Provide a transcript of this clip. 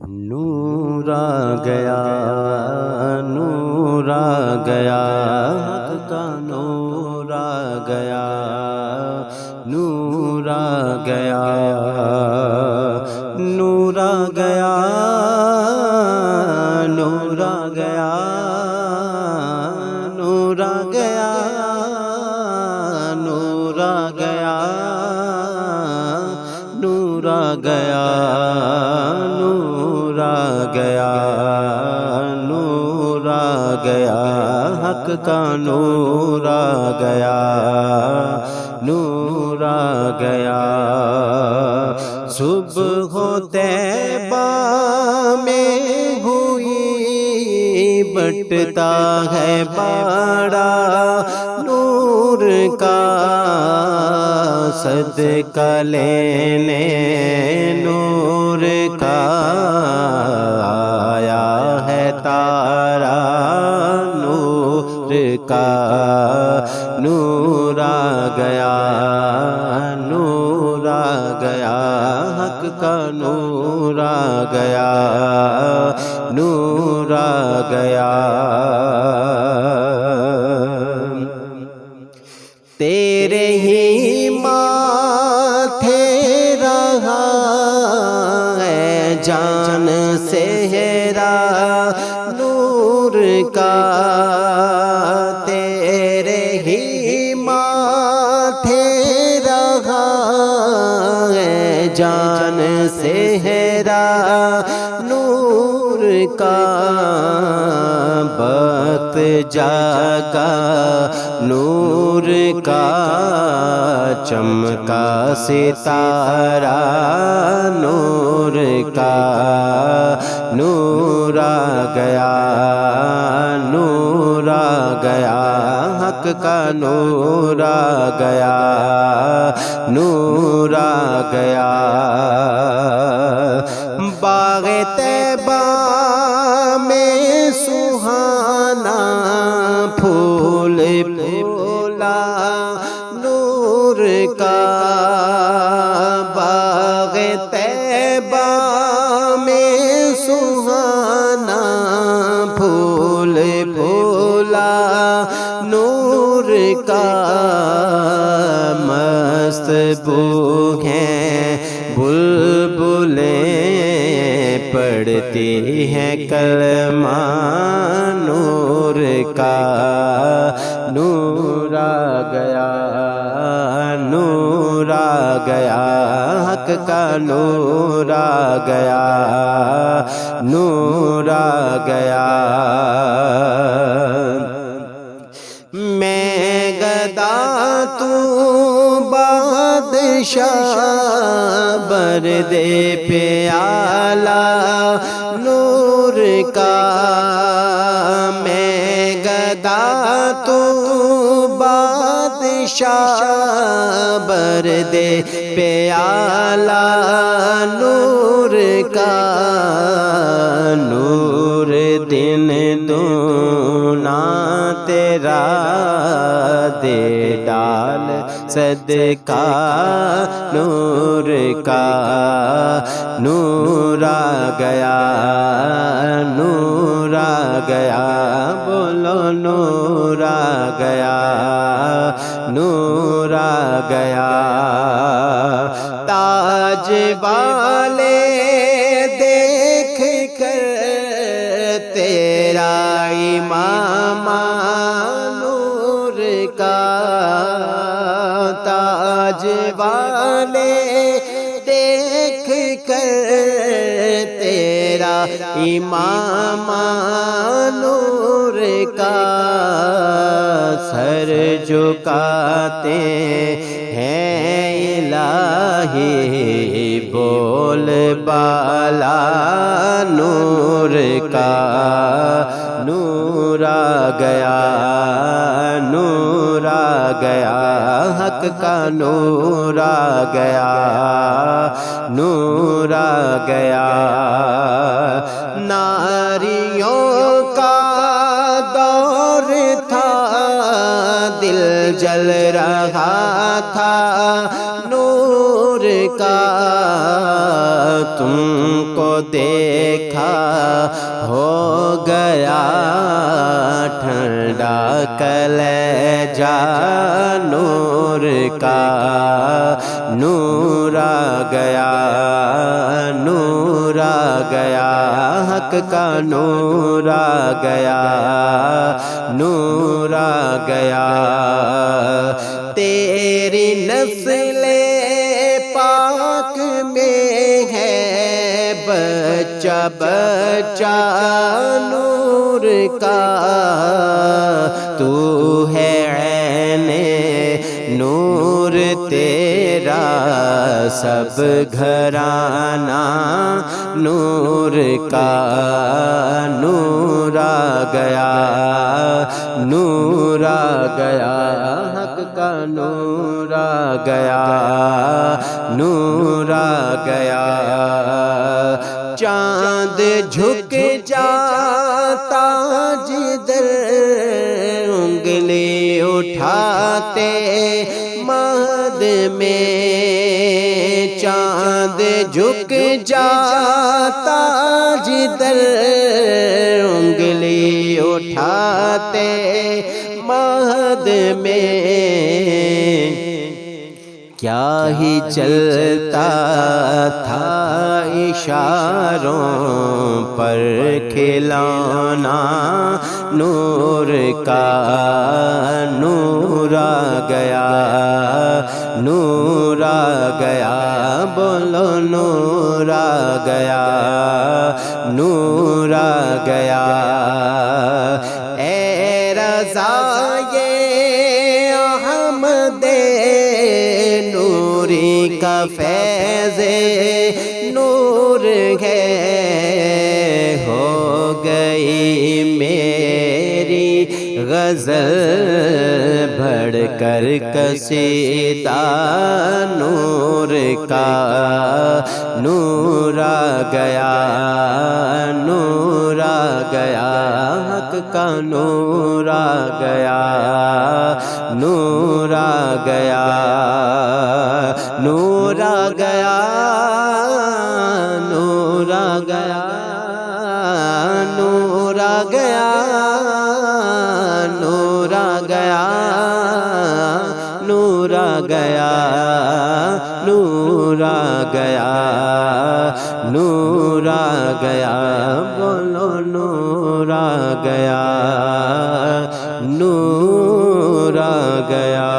نور آ گیا، نور آ گیا، حق کا نور آ گیا، نور آ گیا، نور آ گیا، نور آ گیا، نور آ گیا، نور آ گیا، نور آ گیا، نور آ گیا، نور آ گیا، حق کا نور آ گیا، نور آ گیا۔ صبح طیبہ میں ہوئی بٹتا ہے باڑا نور کا، صدقہ لینے نور کا آیا ہے تارا نور کا، نور آ گیا، نور آ گیا، حق کا نور آ گیا، نور آ گیا۔ تیرے ہی ماتھے رہا ہے جان سہرا نور کا، تیرے ہی ماتھے رہا ہے جان سہرا نور کا، وقت جاگا نور کا، چمکا ستارہ نور کا، نور آ گیا، نور آ گیا، حق کا نور آ گیا، نور آ گیا۔ باغ طیبہ میں سہانا پھول پھولا نور کا، باغ طیبہ میں سہانا پھول پھولا نور کا، مست بو ہیں بلبلیں پڑھتی ہیں کلمہ نور کا، نور آ گیا، نور آ گیا، حق کا نور آ گیا، نور آ گیا۔ میں گدا تو بادشاہ بردے پیالہ نور کا، میں گدا تو بادشاہ بردے پیالہ نور کا، نور دن دونا تیرا دے ڈال صدقہ نور کا، نور آ گیا، نور آ گیا، بولو نور آ گیا، نور آ گیا۔ تاج والے دیکھ کر تیرا امام نور کا، تاج والے دیکھ کر تیرا امام نور کا، سر جھکاتے ہیں الہی بول بالا نور کا، نور آ گیا، نور آ گیا، حق کا نور آ گیا، نور آ گیا۔ ناریوں کا دور تھا دل جل رہا تھا نور کا، تم کو دیکھا ہو گیا ٹھنڈا کلیجہ نور کا نور آ گیا نور آ گیا حق کا نور آ گیا نور آ گیا تیری نسل پاک میں ہے بچہ بچہ نور کا تو ہے عین نور تیرا سب گھرانہ نور کا نور آ گیا نور آ گیا حق کا نور آ گیا نور آ گیا چاند جھک جاتا جدھر انگلی اٹھاتے مہد میں چاند جھک جاتا جدھر انگلی اٹھاتے مہد میں کیا ہی چلتا تھا اشاروں پر کھلانا نور کا نور آ گیا نور آ گیا بولو نور آ گیا نور آ گیا اے رضا یہ احمد نوری کا فیض نور ہے ہو گئی میری غزل بڑھ کر قصیدہ نور کا نور آ گیا نور آ گیا حق کا نور آ گیا نور آ گیا نور آ گیا نور آ گیا نور آ گیا نور آ گیا نور آ گیا نور آ گیا نور آ گیا بولو نور آ گیا نور آ گیا